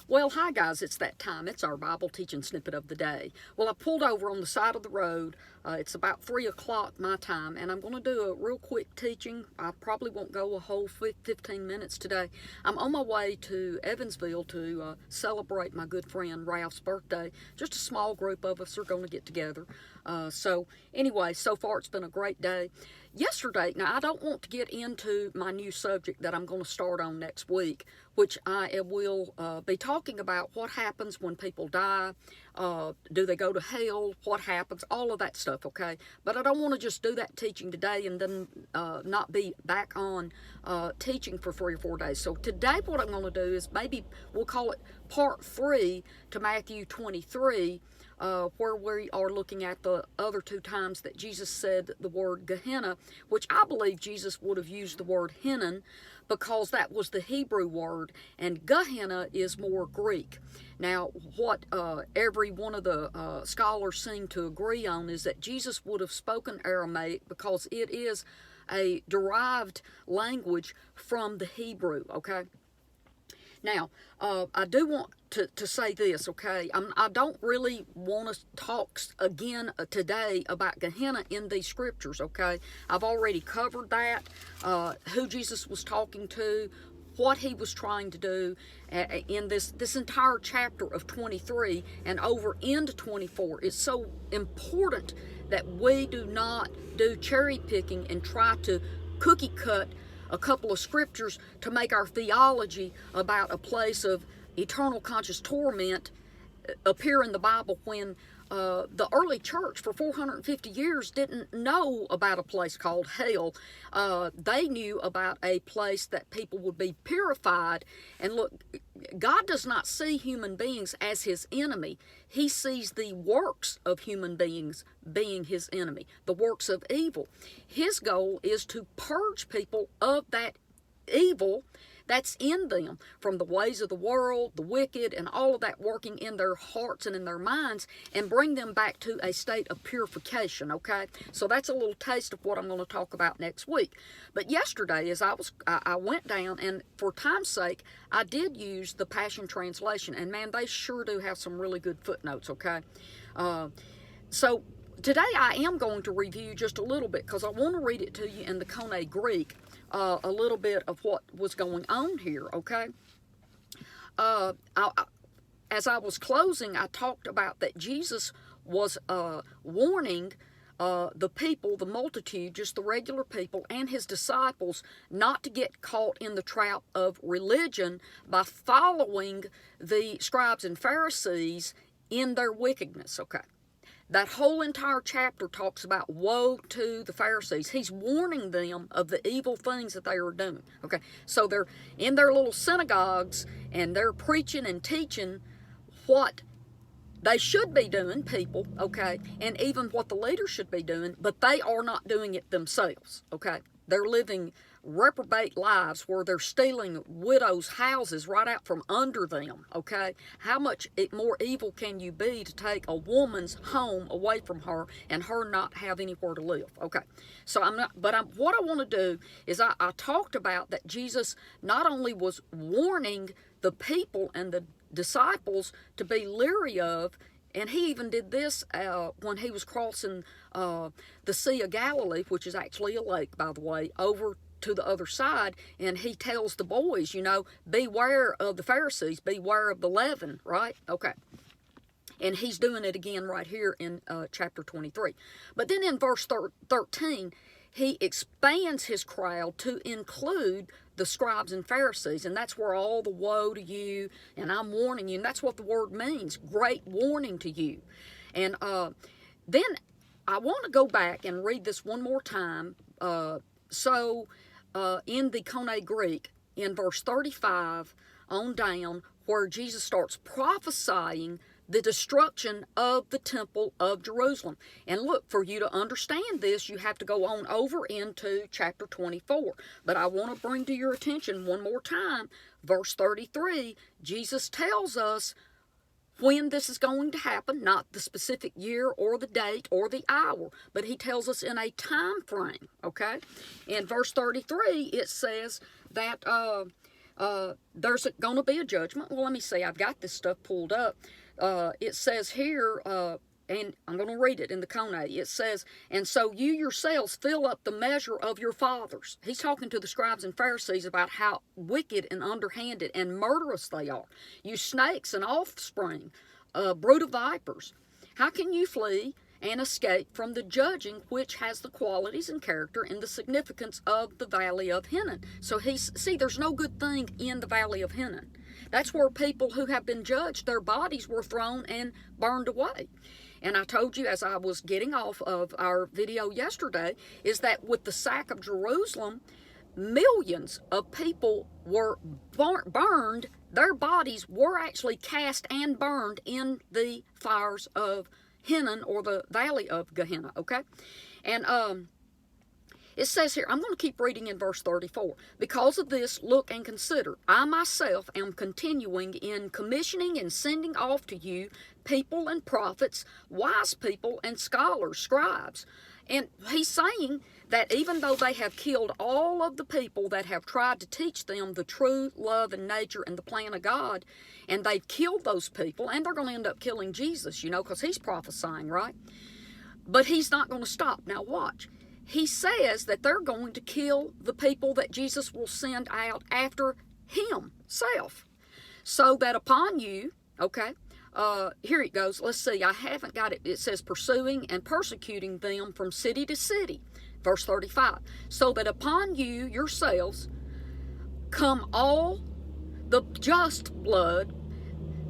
Well, hi guys, it's that time. It's our Bible teaching snippet of the day. Well, I pulled over on the side of the road. It's about 3 o'clock my time, and I'm going to do a real quick teaching. I probably won't go a whole 15 minutes today. I'm on my way to Evansville to celebrate my good friend Ralph's birthday. Just a small group of us are going to get together. So anyway, so far it's been a great day. Yesterday, now I don't want to get into my new subject that I'm going to start on next week, which I will be talking about what happens when people die, do they go to hell, what happens, all of that stuff, okay? But I don't want to just do that teaching today and then not be back on teaching for 3 or 4 days. So today what I'm going to do is maybe we'll call it part 3 to Matthew 23, where we are looking at the other 2 times that Jesus said the word Gehenna, which I believe Jesus would have used the word Hinnon because that was the Hebrew word, and Gehenna is more Greek. Now, what every one of the scholars seem to agree on is that Jesus would have spoken Aramaic because it is a derived language from the Hebrew, okay? Now, I do want to say this, okay? I don't really want to talk again today about Gehenna in these scriptures, okay? I've already covered that, who Jesus was talking to, what he was trying to do in this entire chapter of 23 and over into 24. It's so important that we do not do cherry picking and try to cookie cut a couple of scriptures to make our theology about a place of eternal conscious torment appear in the Bible when the early church for 450 years didn't know about a place called hell. They knew about a place that people would be purified. And look, God does not see human beings as his enemy. He sees the works of human beings being his enemy, the works of evil. His goal is to purge people of that evil that's in them, from the ways of the world, the wicked, and all of that working in their hearts and in their minds, and bring them back to a state of purification, okay? So that's a little taste of what I'm going to talk about next week. But yesterday, as I went down, and for time's sake, I did use the Passion Translation, and man, they sure do have some really good footnotes, okay? So today I am going to review just a little bit, because I want to read it to you in the Koine Greek, a little bit of what was going on here, okay? As I was closing, I talked about that Jesus was warning the people, the multitude, just the regular people, and his disciples not to get caught in the trap of religion by following the scribes and Pharisees in their wickedness, okay? That whole entire chapter talks about woe to the Pharisees. He's warning them of the evil things that they are doing. Okay, so they're in their little synagogues and they're preaching and teaching what they should be doing, people, okay, and even what the leaders should be doing, but they are not doing it themselves, okay? They're living reprobate lives where they're stealing widows' houses right out from under them, okay? How much more evil can you be to take a woman's home away from her and her not have anywhere to live, okay? So what I want to do is I talked about that Jesus not only was warning the people and the disciples to be leery of, and he even did this when he was crossing the Sea of Galilee, which is actually a lake, by the way, over to the other side, and he tells the boys, you know, beware of the Pharisees, beware of the leaven, right? Okay. And he's doing it again right here in chapter 23. But then in verse 13, he expands his crowd to include the scribes and Pharisees, and that's where all the woe to you, and I'm warning you, and that's what the word means, great warning to you. And then I want to go back and read this one more time. In the Koine Greek, in verse 35 on down, where Jesus starts prophesying the destruction of the temple of Jerusalem. And look, for you to understand this, you have to go on over into chapter 24. But I want to bring to your attention one more time, verse 33, Jesus tells us when this is going to happen, not the specific year or the date or the hour, but he tells us in a time frame, okay? In verse 33, it says that there's going to be a judgment. Well, let me see. I've got this stuff pulled up. It says here, and I'm going to read it in the Koine. It says, and so you yourselves fill up the measure of your fathers. He's talking to the scribes and Pharisees about how wicked and underhanded and murderous they are. You snakes and offspring, brood of vipers. How can you flee and escape from the judging which has the qualities and character and the significance of the valley of Hinnon? So there's no good thing in the valley of Hinnon. That's where people who have been judged, their bodies were thrown and burned away. And I told you as I was getting off of our video yesterday, is that with the sack of Jerusalem, millions of people were burned. Their bodies were actually cast and burned in the fires of Hinnon, or the valley of Gehenna, okay? And it says here, I'm going to keep reading in verse 34. Because of this, look and consider. I myself am continuing in commissioning and sending off to you people and prophets, wise people and scholars, scribes. And he's saying that even though they have killed all of the people that have tried to teach them the true love and nature and the plan of God, and they've killed those people, and they're going to end up killing Jesus, because he's prophesying, right? But he's not going to stop. Now watch. He says that they're going to kill the people that Jesus will send out after himself. So that upon you, okay, here it goes. Let's see. I haven't got it. It says pursuing and persecuting them from city to city. Verse 35. So that upon you yourselves come all the just blood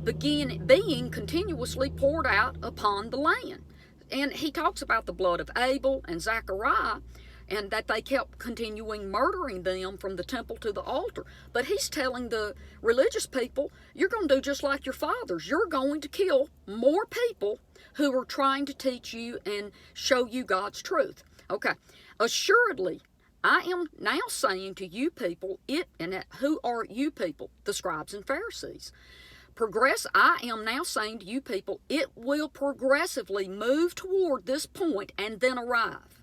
being continuously poured out upon the land. And he talks about the blood of Abel and Zechariah, and that they kept continuing murdering them from the temple to the altar. But he's telling the religious people, you're going to do just like your fathers. You're going to kill more people who are trying to teach you and show you God's truth. Okay, assuredly, I am now saying to you people, who are you people? The scribes and Pharisees. I am now saying to you people, it will progressively move toward this point and then arrive.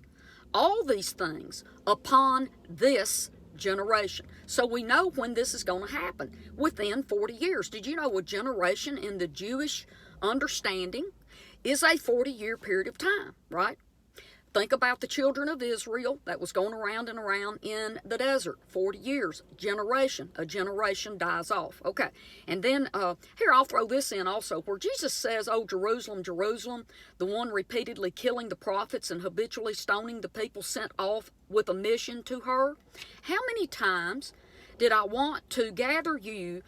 All these things upon this generation. So we know when this is going to happen, within 40 years. Did you know a generation in the Jewish understanding is a 40-year period of time, right? Think about the children of Israel that was going around and around in the desert. 40 years, a generation dies off. Okay, and then here I'll throw this in also, where Jesus says, "Oh, Jerusalem, Jerusalem, the one repeatedly killing the prophets and habitually stoning the people sent off with a mission to her. How many times did I want to gather you,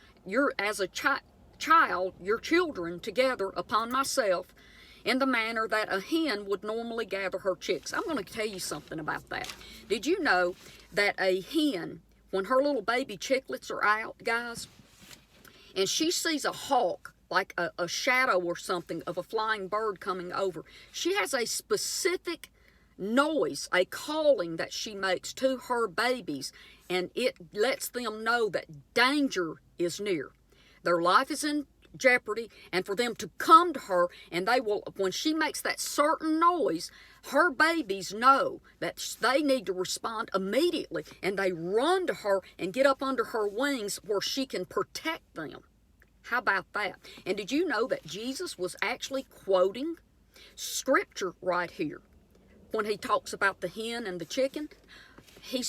as a child, your children together upon myself, in the manner that a hen would normally gather her chicks?" I'm going to tell you something about that. Did you know that a hen, when her little baby chicklets are out, guys, and she sees a hawk, like a shadow or something of a flying bird coming over, she has a specific noise, a calling that she makes to her babies, and it lets them know that danger is near. Their life is in jeopardy, and for them to come to her, and they will, when she makes that certain noise, her babies know that they need to respond immediately, and they run to her and get up under her wings where she can protect them. How about that? And did you know that Jesus was actually quoting scripture right here when he talks about the hen and the chicken? He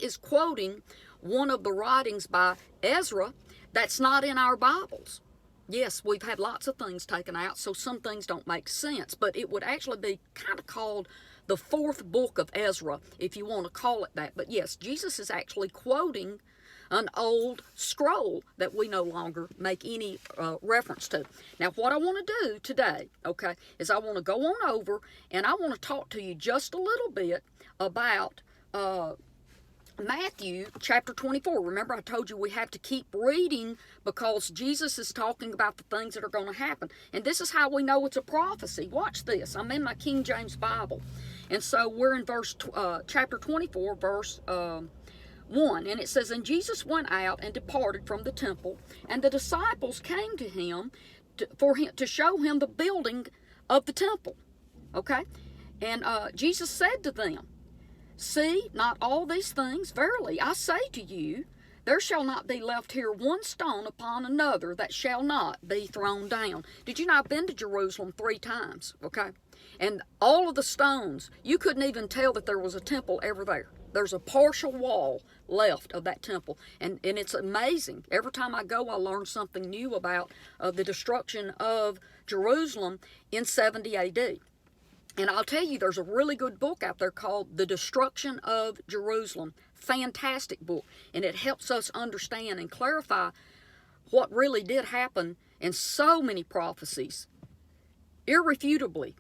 is quoting one of the writings by Ezra that's not in our Bibles. Yes, we've had lots of things taken out, so some things don't make sense, but it would actually be kind of called the fourth book of Ezra, if you want to call it that. But yes, Jesus is actually quoting an old scroll that we no longer make any reference to. Now, what I want to do today, okay, is I want to go on over and I want to talk to you just a little bit about Matthew chapter 24. Remember, I told you we have to keep reading because Jesus is talking about the things that are going to happen. And this is how we know it's a prophecy. Watch this. I'm in my King James Bible. And so we're in chapter 24, verse 1. And it says, "And Jesus went out and departed from the temple, and the disciples came to him to show him the building of the temple." Okay? And Jesus said to them, "See, not all these things, verily, I say to you, There shall not be left here one stone upon another that shall not be thrown down. Did you know I've been to Jerusalem 3 times, okay? And all of the stones, you couldn't even tell that there was a temple ever there. There's a partial wall left of that temple. And it's amazing. Every time I go, I learn something new about the destruction of Jerusalem in 70 AD. And I'll tell you, there's a really good book out there called The Destruction of Jerusalem. Fantastic book. And it helps us understand and clarify what really did happen. And so many prophecies, irrefutably,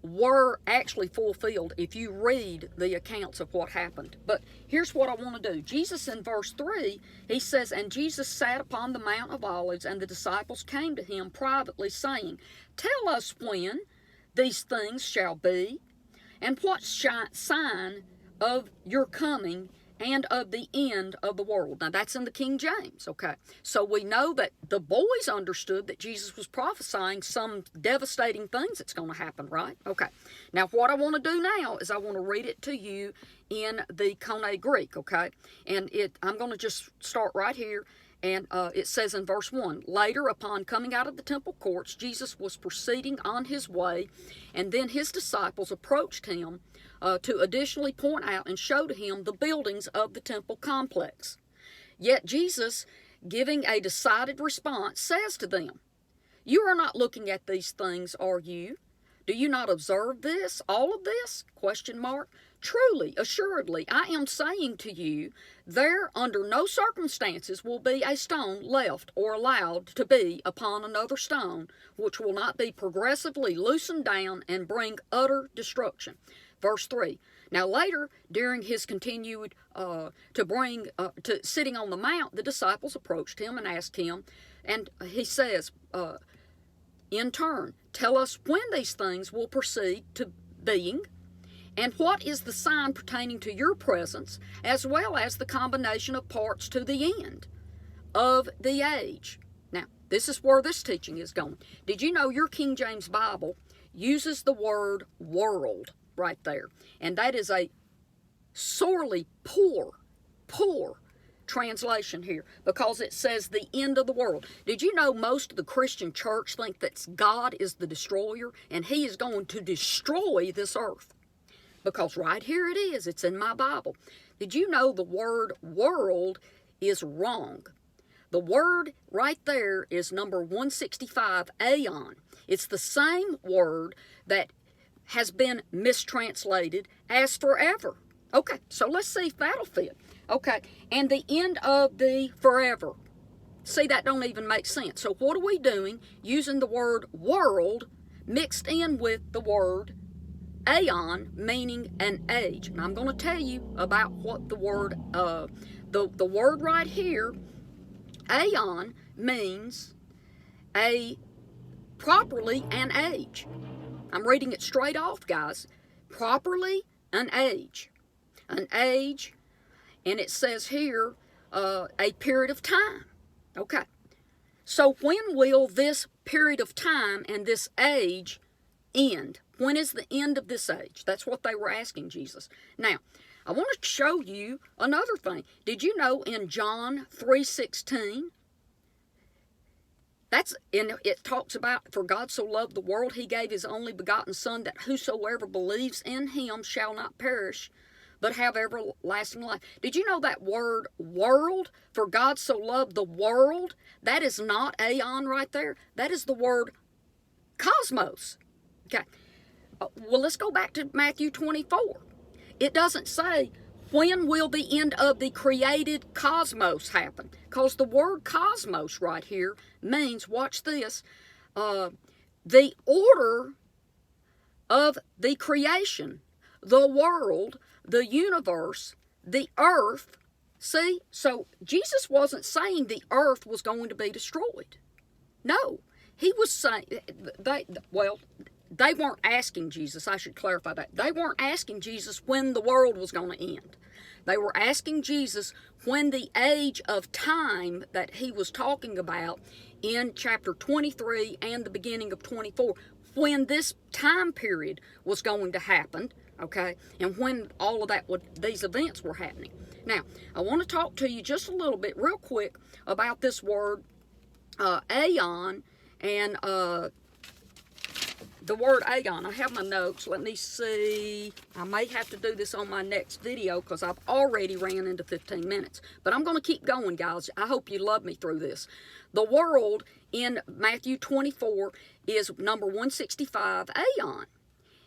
were actually fulfilled if you read the accounts of what happened. But here's what I want to do. Jesus in verse 3, he says, "And Jesus sat upon the Mount of Olives, and the disciples came to him privately, saying, Tell us when these things shall be, and what sign of your coming and of the end of the world." Now that's in the King James, okay? So we know that the boys understood that Jesus was prophesying some devastating things that's going to happen, right? Okay. Now what I want to do now is I want to read it to you in the Koine Greek, okay? And I'm going to just start right here. And it says in verse 1, "Later, upon coming out of the temple courts, Jesus was proceeding on his way, and then his disciples approached him to additionally point out and show to him the buildings of the temple complex. Yet Jesus, giving a decided response, says to them, 'You are not looking at these things, are you? Do you not observe this, all of this? Question mark. Truly, assuredly, I am saying to you, there under no circumstances will be a stone left or allowed to be upon another stone, which will not be progressively loosened down and bring utter destruction.'" Verse 3. "Now later, during his continued to sitting on the mount, the disciples approached him and asked him, and he says, in turn, 'Tell us when these things will proceed to being, and what is the sign pertaining to your presence, as well as the combination of parts to the end of the age?'" Now, this is where this teaching is going. Did you know your King James Bible uses the word world right there? And that is a sorely poor translation here, because it says the end of the world. Did you know most of the Christian church think that God is the destroyer and he is going to destroy this earth? Because right here it is, it's in my Bible. Did you know the word world is wrong? The word right there is number 165, Aeon. It's the same word that has been mistranslated as forever. Okay, so let's see if that'll fit. Okay, and the end of the forever. See, that don't even make sense. So what are we doing? Using the word world mixed in with the word Aeon, meaning an age. And I'm going to tell you about what the word, the word right here, Aeon, means properly an age. I'm reading it straight off, guys. Properly an age. An age, and it says here, a period of time. Okay. So when will this period of time and this age end? When is the end of this age? That's what they were asking Jesus. Now, I want to show you another thing. Did you know in John 3:16, it talks about, "For God so loved the world, he gave his only begotten Son, that whosoever believes in him shall not perish, but have everlasting life." Did you know that word world, "For God so loved the world," that is not Aeon right there. That is the word cosmos. Okay. Well, let's go back to Matthew 24. It doesn't say, when will the end of the created cosmos happen? Because the word cosmos right here means, watch this, the order of the creation, the world, the universe, the earth. See, so Jesus wasn't saying the earth was going to be destroyed. No, he was saying, they weren't asking Jesus, I should clarify that. They weren't asking Jesus when the world was going to end. They were asking Jesus when the age of time that he was talking about in chapter 23 and the beginning of 24, when this time period was going to happen, okay, and when all of that these events were happening. Now, I want to talk to you just a little bit, real quick, about this word Aeon, and the word Aeon. I have my notes. Let me see. I may have to do this on my next video because I've already ran into 15 minutes. But I'm going to keep going, guys. I hope you love me through this. The world in Matthew 24 is number 165, Aeon.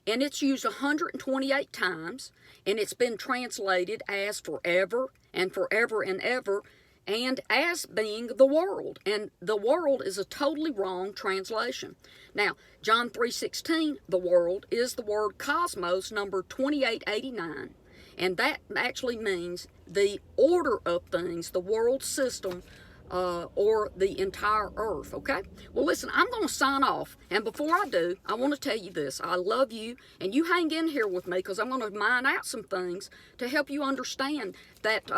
And it's used 128 times. And it's been translated as forever and forever and ever, and as being the world. And the world is a totally wrong translation. Now, John 3:16, the world, is the word cosmos, number 2889. And that actually means the order of things, the world system, or the entire earth, okay? Well, listen, I'm going to sign off. And before I do, I want to tell you this. I love you, and you hang in here with me because I'm going to mine out some things to help you understand that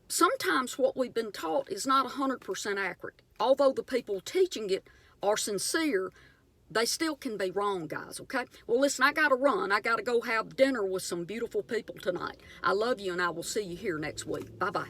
sometimes what we've been taught is not 100% accurate. Although the people teaching it are sincere, they still can be wrong, guys, okay? Well, listen, I got to run. I got to go have dinner with some beautiful people tonight. I love you, and I will see you here next week. Bye-bye.